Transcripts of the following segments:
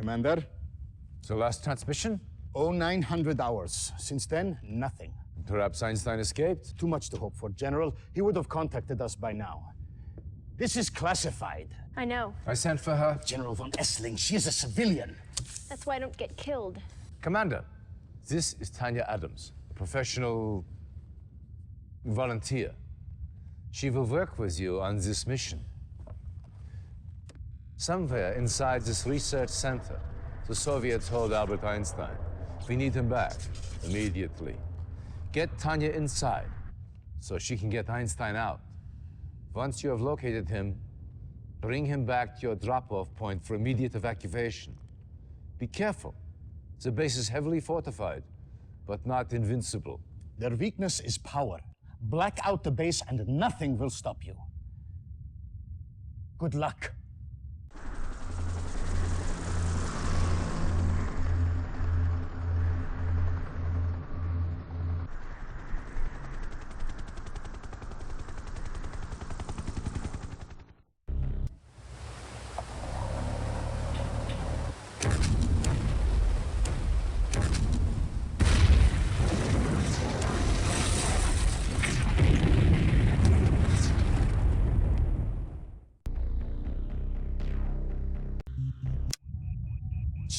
Commander. So last transmission? Oh, 900 hours. Since then, nothing. Perhaps Einstein escaped? Too much to hope for, General. He would have contacted us by now. This is classified. I know. I sent for her. General von Essling, she is a civilian. That's why I don't get killed. Commander, this is Tanya Adams, a professional volunteer. She will work with you on this mission. Somewhere inside this research center, the Soviets hold Albert Einstein. We need him back, immediately. Get Tanya inside, so she can get Einstein out. Once you have located him, bring him back to your drop-off point for immediate evacuation. Be careful. The base is heavily fortified, but not invincible. Their weakness is power. Black out the base and nothing will stop you. Good luck.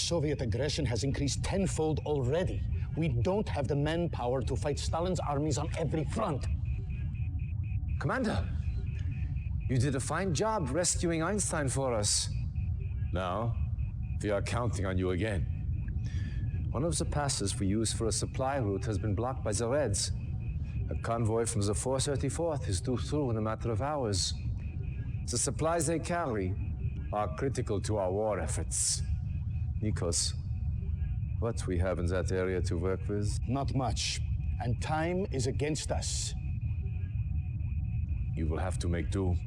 Soviet aggression has increased tenfold already. We don't have the manpower to fight Stalin's armies on every front. Commander, you did a fine job rescuing Einstein for us. Now, we are counting on you again. One of the passes we use for a supply route has been blocked by the Reds. A convoy from the 434th is due through in a matter of hours. The supplies they carry are critical to our war efforts. Nikos, what we have in that area to work with? Not much, and time is against us. You will have to make do.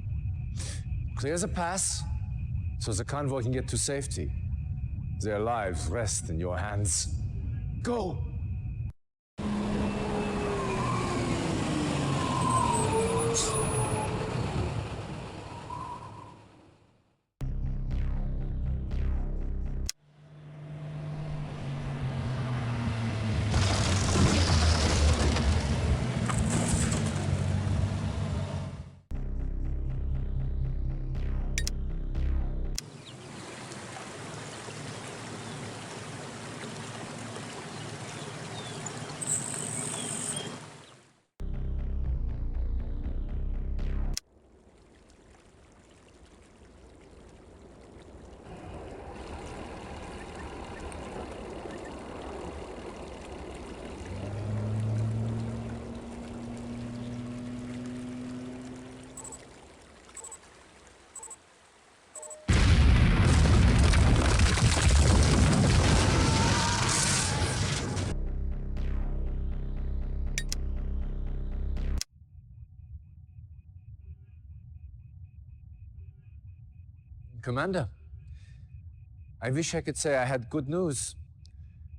Clear the pass, so the convoy can get to safety. Their lives rest in your hands. Go! Commander, I wish I could say I had good news,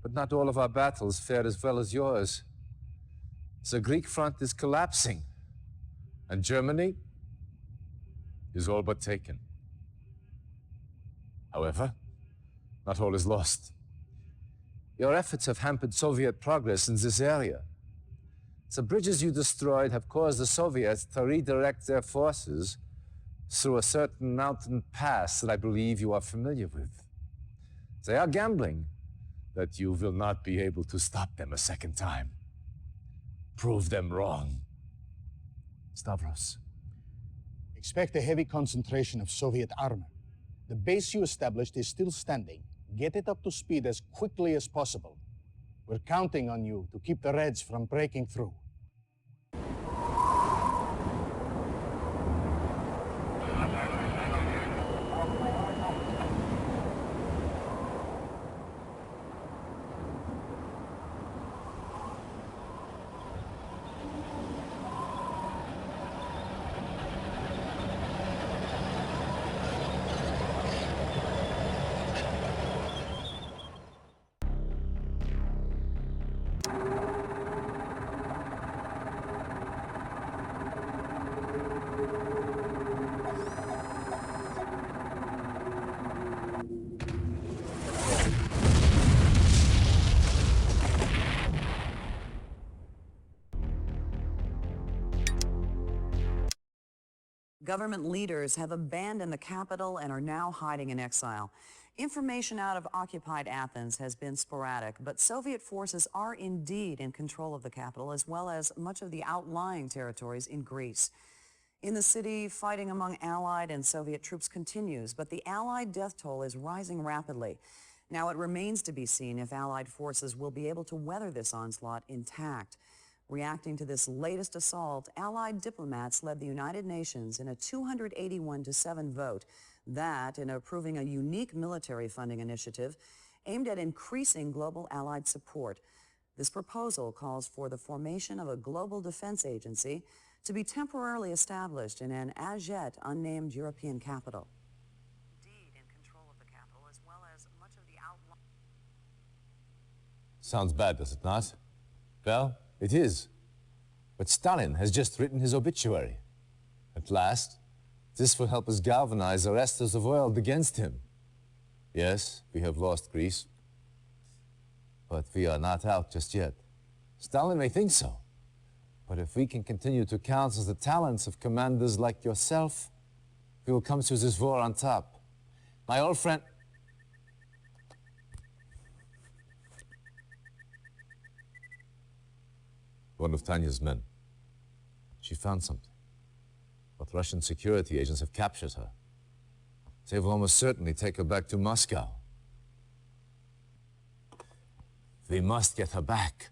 but not all of our battles fared as well as yours. The Greek front is collapsing, and Germany is all but taken. However, not all is lost. Your efforts have hampered Soviet progress in this area. The bridges you destroyed have caused the Soviets to redirect their forces through a certain mountain pass that I believe you are familiar with. They are gambling that you will not be able to stop them a second time. Prove them wrong. Stavros. Expect a heavy concentration of Soviet armor. The base you established is still standing. Get it up to speed as quickly as possible. We're counting on you to keep the Reds from breaking through. Government leaders have abandoned the capital and are now hiding in exile. Information out of occupied Athens has been sporadic, but Soviet forces are indeed in control of the capital as well as much of the outlying territories in Greece. In the city, fighting among Allied and Soviet troops continues, but the Allied death toll is rising rapidly. Now it remains to be seen if Allied forces will be able to weather this onslaught intact. Reacting to this latest assault, Allied diplomats led the United Nations in a 281-7 vote that, in approving a unique military funding initiative aimed at increasing global Allied support. This proposal calls for the formation of a global defense agency to be temporarily established in an as yet unnamed European capital. Indeed, in control of the capital as well as much of the outlying... Sounds bad, does it not? Well, it is. But Stalin has just written his obituary. At last, this will help us galvanize the rest of the world against him. Yes, we have lost Greece. But we are not out just yet. Stalin may think so. But if we can continue to counsel the talents of commanders like yourself, we will come through this war on top. My old friend... One of Tanya's men. She found something. But Russian security agents have captured her. They will almost certainly take her back to Moscow. We must get her back.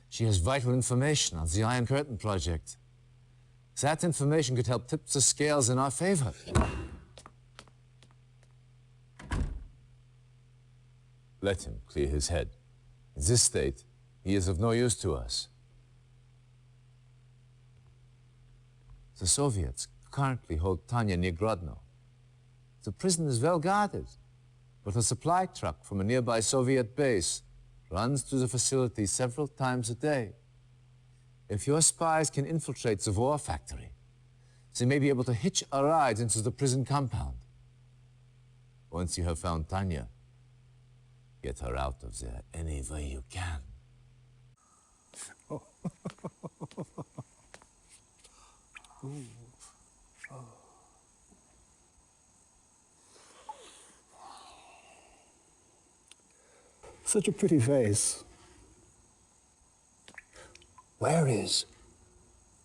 She has vital information on the Iron Curtain project. That information could help tip the scales in our favor. Let him clear his head. In this state, he is of no use to us. The Soviets currently hold Tanya near Grodno. The prison is well guarded, but a supply truck from a nearby Soviet base runs through the facility several times a day. If your spies can infiltrate the war factory, they may be able to hitch a ride into the prison compound. Once you have found Tanya, get her out of there any way you can. Oh. Such a pretty face. Where is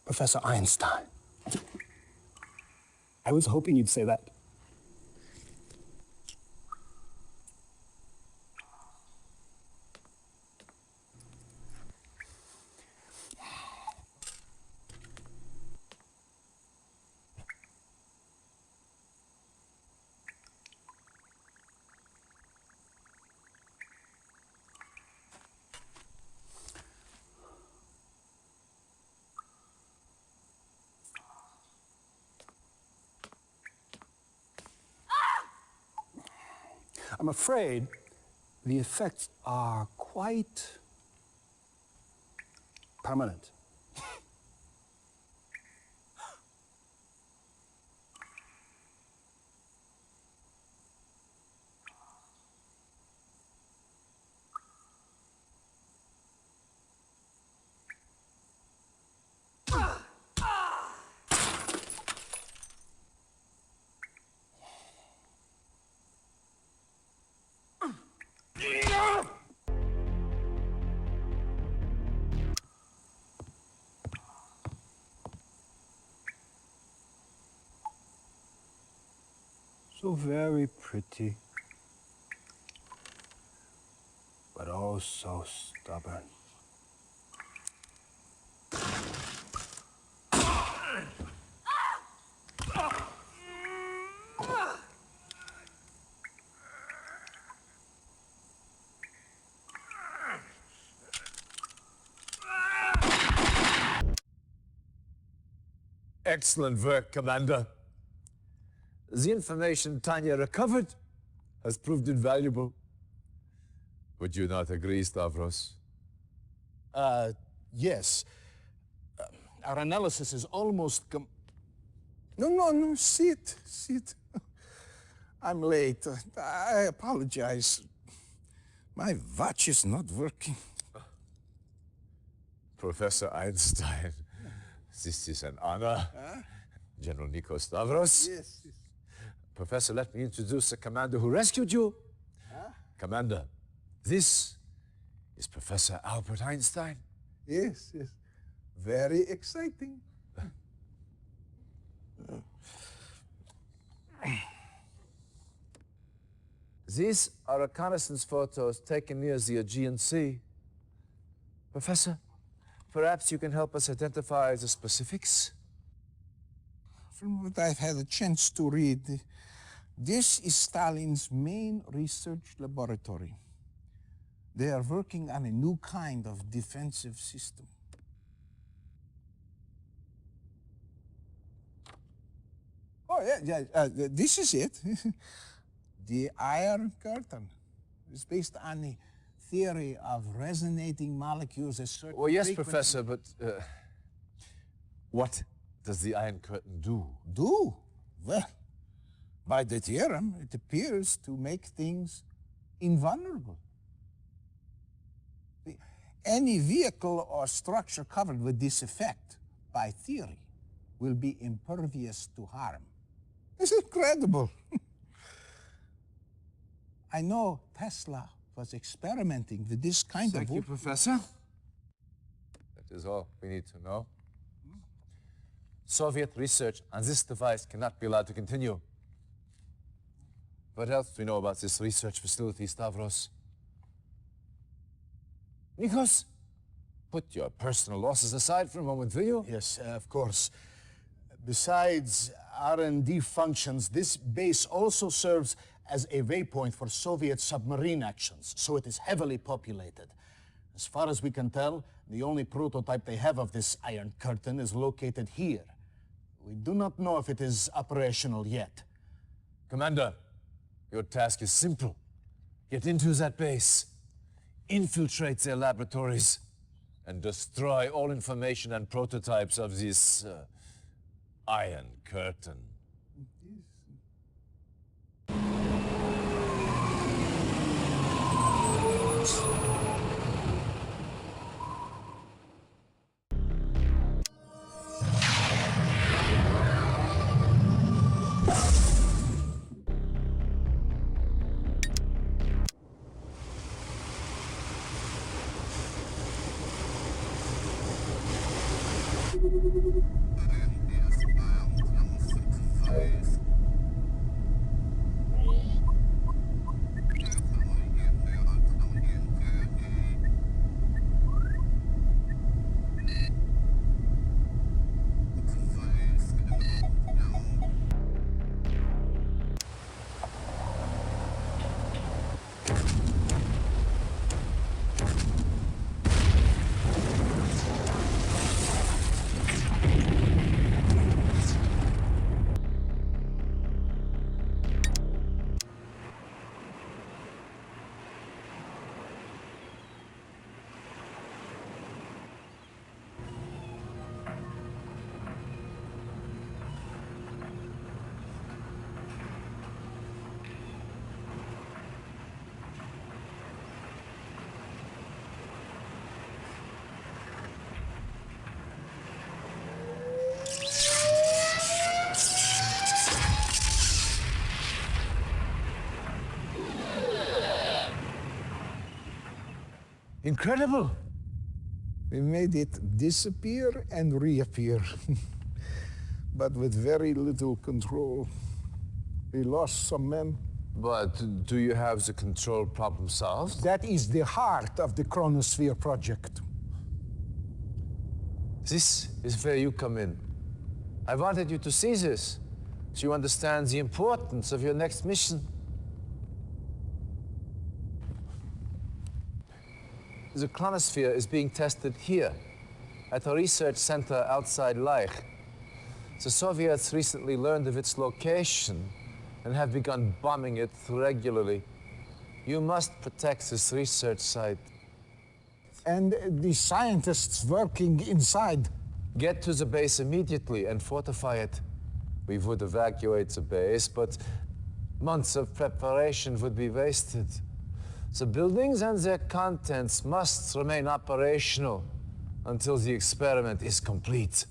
Professor Einstein? I was hoping you'd say that. I'm afraid the effects are quite permanent. So very pretty, but oh so stubborn. Excellent work, Commander. The information Tanya recovered has proved invaluable. Would you not agree, Stavros? Yes. Our analysis is almost No, sit. I'm late. I apologize. My watch is not working. Professor Einstein, this is an honor. General Nikos Stavros. Yes, yes. Professor, let me introduce the commander who rescued you. Huh? Commander, this is Professor Albert Einstein. Yes, yes. Very exciting. These are reconnaissance photos taken near the Aegean Sea. Professor, perhaps you can help us identify the specifics? From what I've had a chance to read, this is Stalin's main research laboratory. They are working on a new kind of defensive system. Oh, yeah, this is it. The Iron Curtain. It's based on the theory of resonating molecules at certain Well, yes, frequencies. Professor, but what does the Iron Curtain do? Do? Well, by the theorem, it appears to make things invulnerable. Any vehicle or structure covered with this effect, by theory, will be impervious to harm. It's incredible. I know Tesla was experimenting with this kind Thank of... you, Professor. That is all we need to know. Soviet research on this device cannot be allowed to continue. What else do we know about this research facility, Stavros? Nikos, put your personal losses aside for a moment, will you? Yes, of course. Besides R&D functions, this base also serves as a waypoint for Soviet submarine actions, so it is heavily populated. As far as we can tell, the only prototype they have of this Iron Curtain is located here. We do not know if it is operational yet. Commander, your task is simple. Get into that base, infiltrate their laboratories, and destroy all information and prototypes of this Iron Curtain. Incredible! We made it disappear and reappear, but with very little control. We lost some men. But do you have the control problem solved? That is the heart of the Chromosphere project. This is where you come in. I wanted you to see this, so you understand the importance of your next mission. The Chromosphere is being tested here, at a research center outside Leich. The Soviets recently learned of its location and have begun bombing it regularly. You must protect this research site. And the scientists working inside. Get to the base immediately and fortify it. We would evacuate the base, but months of preparation would be wasted. The buildings and their contents must remain operational until the experiment is complete.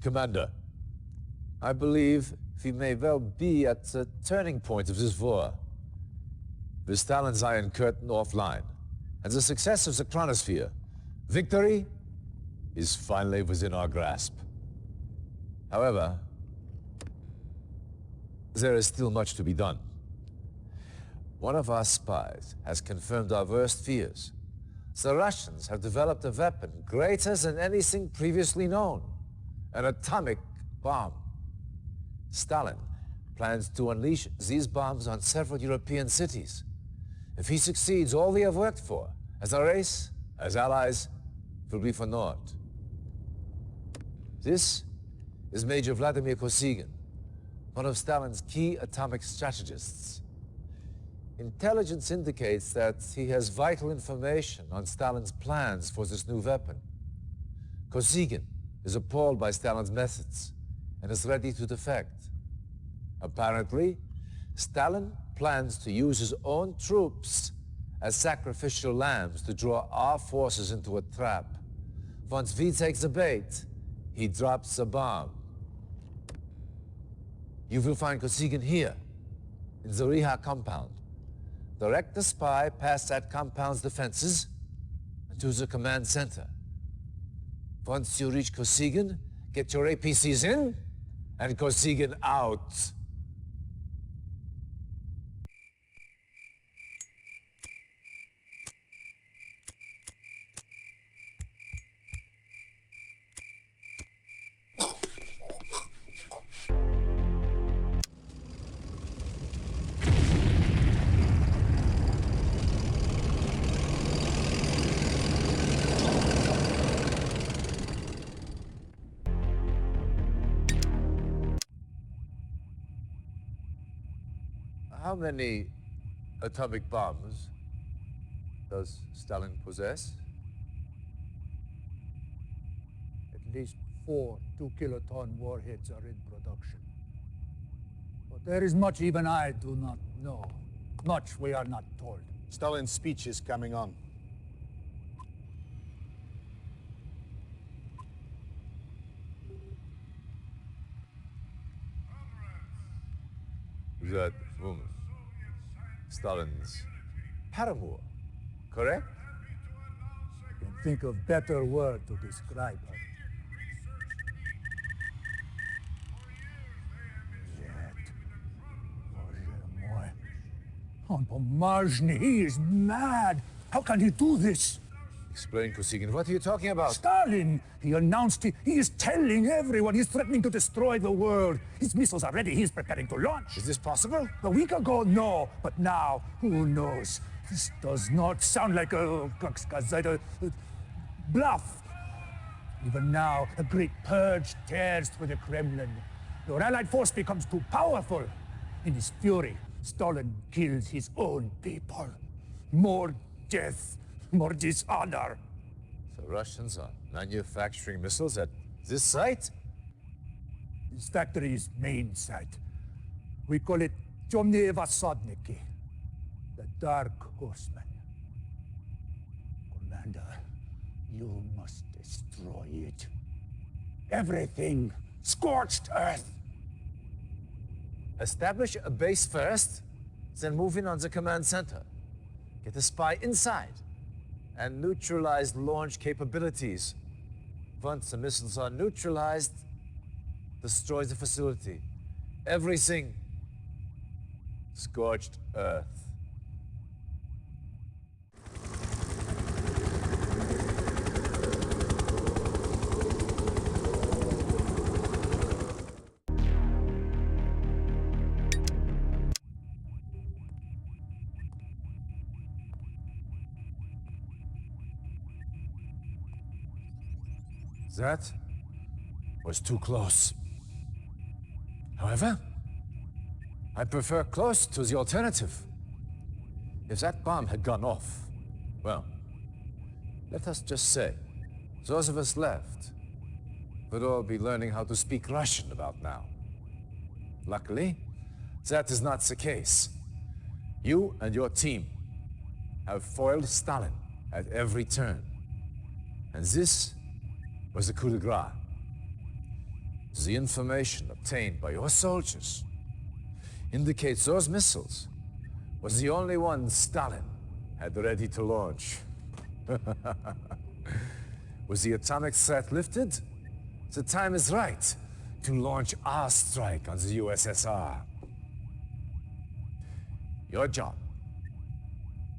Commander. I believe we may well be at the turning point of this war. With Stalin's Iron Curtain offline, and the success of the Chronosphere, victory is finally within our grasp. However, there is still much to be done. One of our spies has confirmed our worst fears. The Russians have developed a weapon greater than anything previously known, an atomic bomb. Stalin plans to unleash these bombs on several European cities. If he succeeds, all we have worked for, as a race, as allies, will be for naught. This is Major Vladimir Kosygin, one of Stalin's key atomic strategists. Intelligence indicates that he has vital information on Stalin's plans for this new weapon. Kosygin is appalled by Stalin's methods and is ready to defect. Apparently, Stalin plans to use his own troops as sacrificial lambs to draw our forces into a trap. Once we take the bait, he drops the bomb. You will find Kosygin here, in the Riha compound. Direct the spy past that compound's defenses and to the command center. Once you reach Kosygin, get your APCs in and Kosygin out. How many atomic bombs does Stalin possess? At least 4 2-kiloton warheads are in production. But there is much even I do not know. Much we are not told. Stalin's speech is coming on. That woman, Stalin's paramour, correct? Can think of better word to describe her. On Pomazhny, he is mad. How can he do this? Explain, Kosygin. What are you talking about? Stalin! He announced he is telling everyone he's threatening to destroy the world. His missiles are ready. He's preparing to launch. Is this possible? A week ago, no. But now, who knows? This does not sound like a bluff. Even now, a great purge tears through the Kremlin. Your allied force becomes too powerful. In his fury, Stalin kills his own people. More death, more dishonor. The Russians are manufacturing missiles at this site? This factory's main site. We call it Temные Vasodniki, the Dark Horsemen. Commander, you must destroy it. Everything. Scorched earth. Establish a base first, then move in on the command center. Get a spy inside, and neutralize launch capabilities. Once the missiles are neutralized, destroy the facility. Everything. Scorched earth. That was too close. However, I prefer close to the alternative. If that bomb had gone off, well, let us just say, those of us left would all be learning how to speak Russian about now. Luckily, that is not the case. You and your team have foiled Stalin at every turn. And this was the coup de grace. The information obtained by your soldiers indicates those missiles was the only one Stalin had ready to launch. Was the atomic threat lifted? The time is right to launch our strike on the USSR. Your job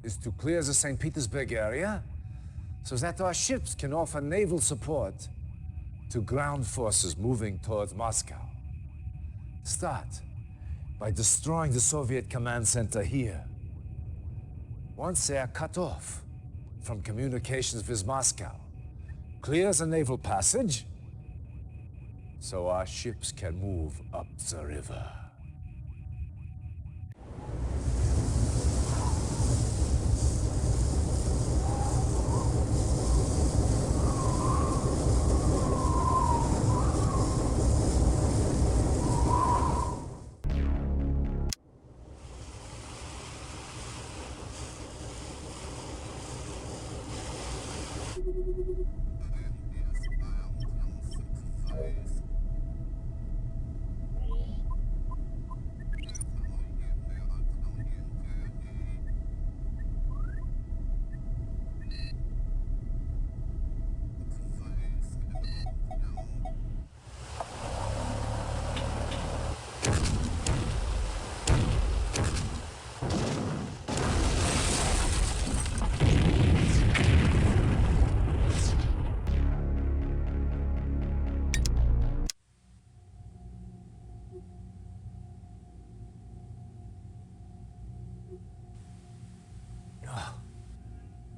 is to clear the St. Petersburg area so that our ships can offer naval support to ground forces moving towards Moscow. Start by destroying the Soviet command center here. Once they are cut off from communications with Moscow, clear the naval passage so our ships can move up the river.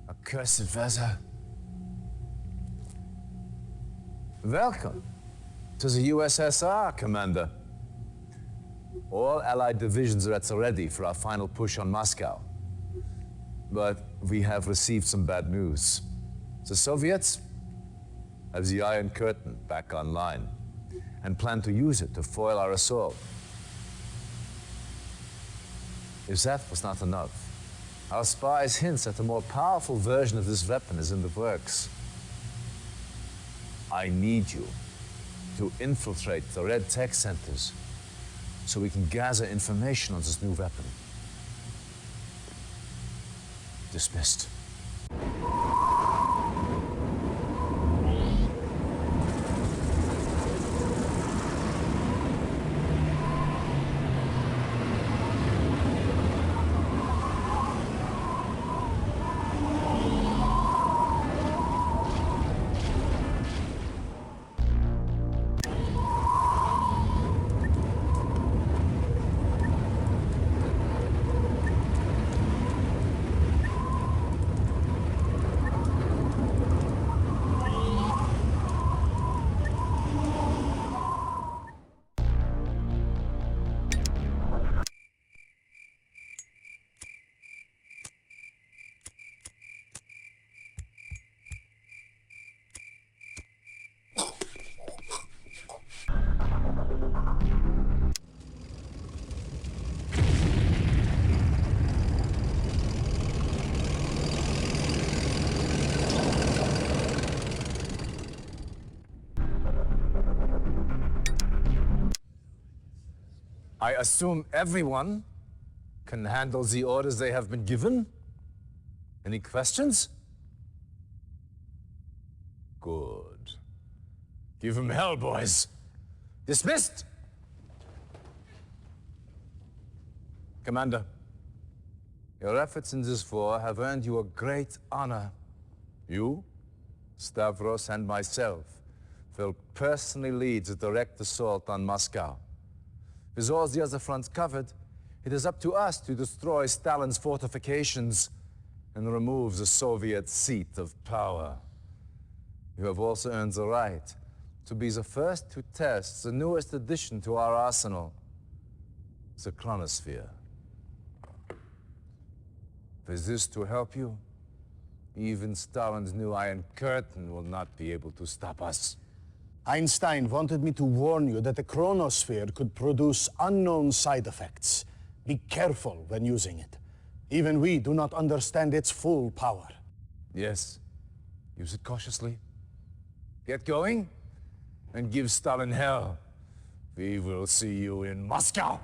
Accursed weather. Welcome to the USSR, Commander. All Allied divisions are at the ready for our final push on Moscow. But we have received some bad news. The Soviets have the Iron Curtain back online and plan to use it to foil our assault. If that was not enough, our spies hint that a more powerful version of this weapon is in the works. I need you to infiltrate the Red Tech centers so we can gather information on this new weapon. Dismissed. I assume everyone can handle the orders they have been given? Any questions? Good. Give them hell, boys. Dismissed! Commander, your efforts in this war have earned you a great honor. You, Stavros, and myself will personally lead the direct assault on Moscow. With all the other fronts covered, it is up to us to destroy Stalin's fortifications and remove the Soviet seat of power. You have also earned the right to be the first to test the newest addition to our arsenal, the Chromosphere. With this to help you, even Stalin's new Iron Curtain will not be able to stop us. Einstein wanted me to warn you that the Chromosphere could produce unknown side effects. Be careful when using it. Even we do not understand its full power. Yes, use it cautiously. Get going, and give Stalin hell. We will see you in Moscow!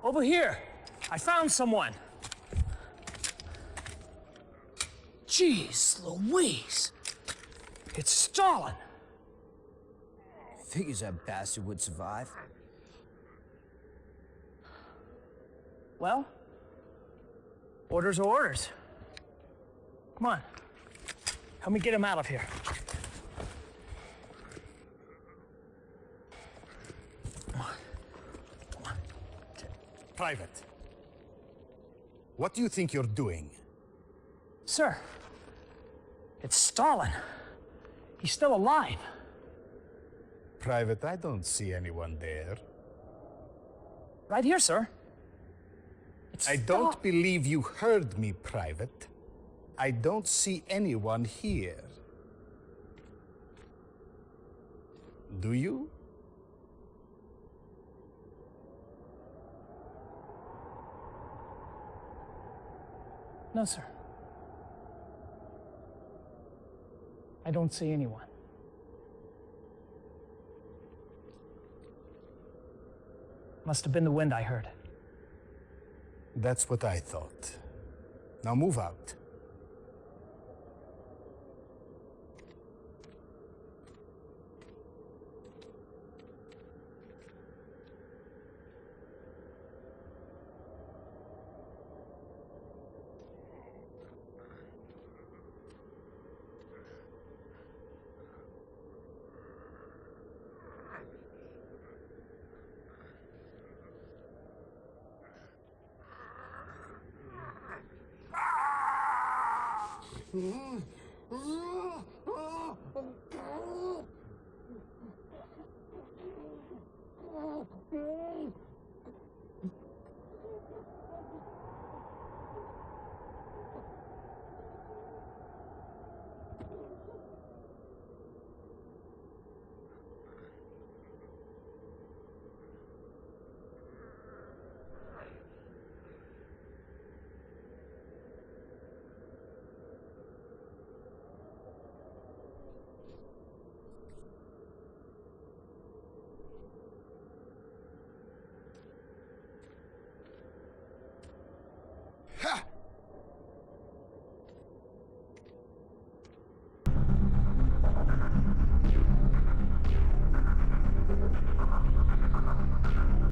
Over here! I found someone! Jeez Louise! It's Stalin! Figures that bastard would survive. Well, orders are orders. Come on. Help me get him out of here. Private, what do you think you're doing? Sir, it's Stalin. He's still alive. Private, I don't see anyone there. Right here, sir. I don't believe you heard me, Private. I don't see anyone here. Do you? No, sir. I don't see anyone. Must have been the wind I heard. That's what I thought. Now move out.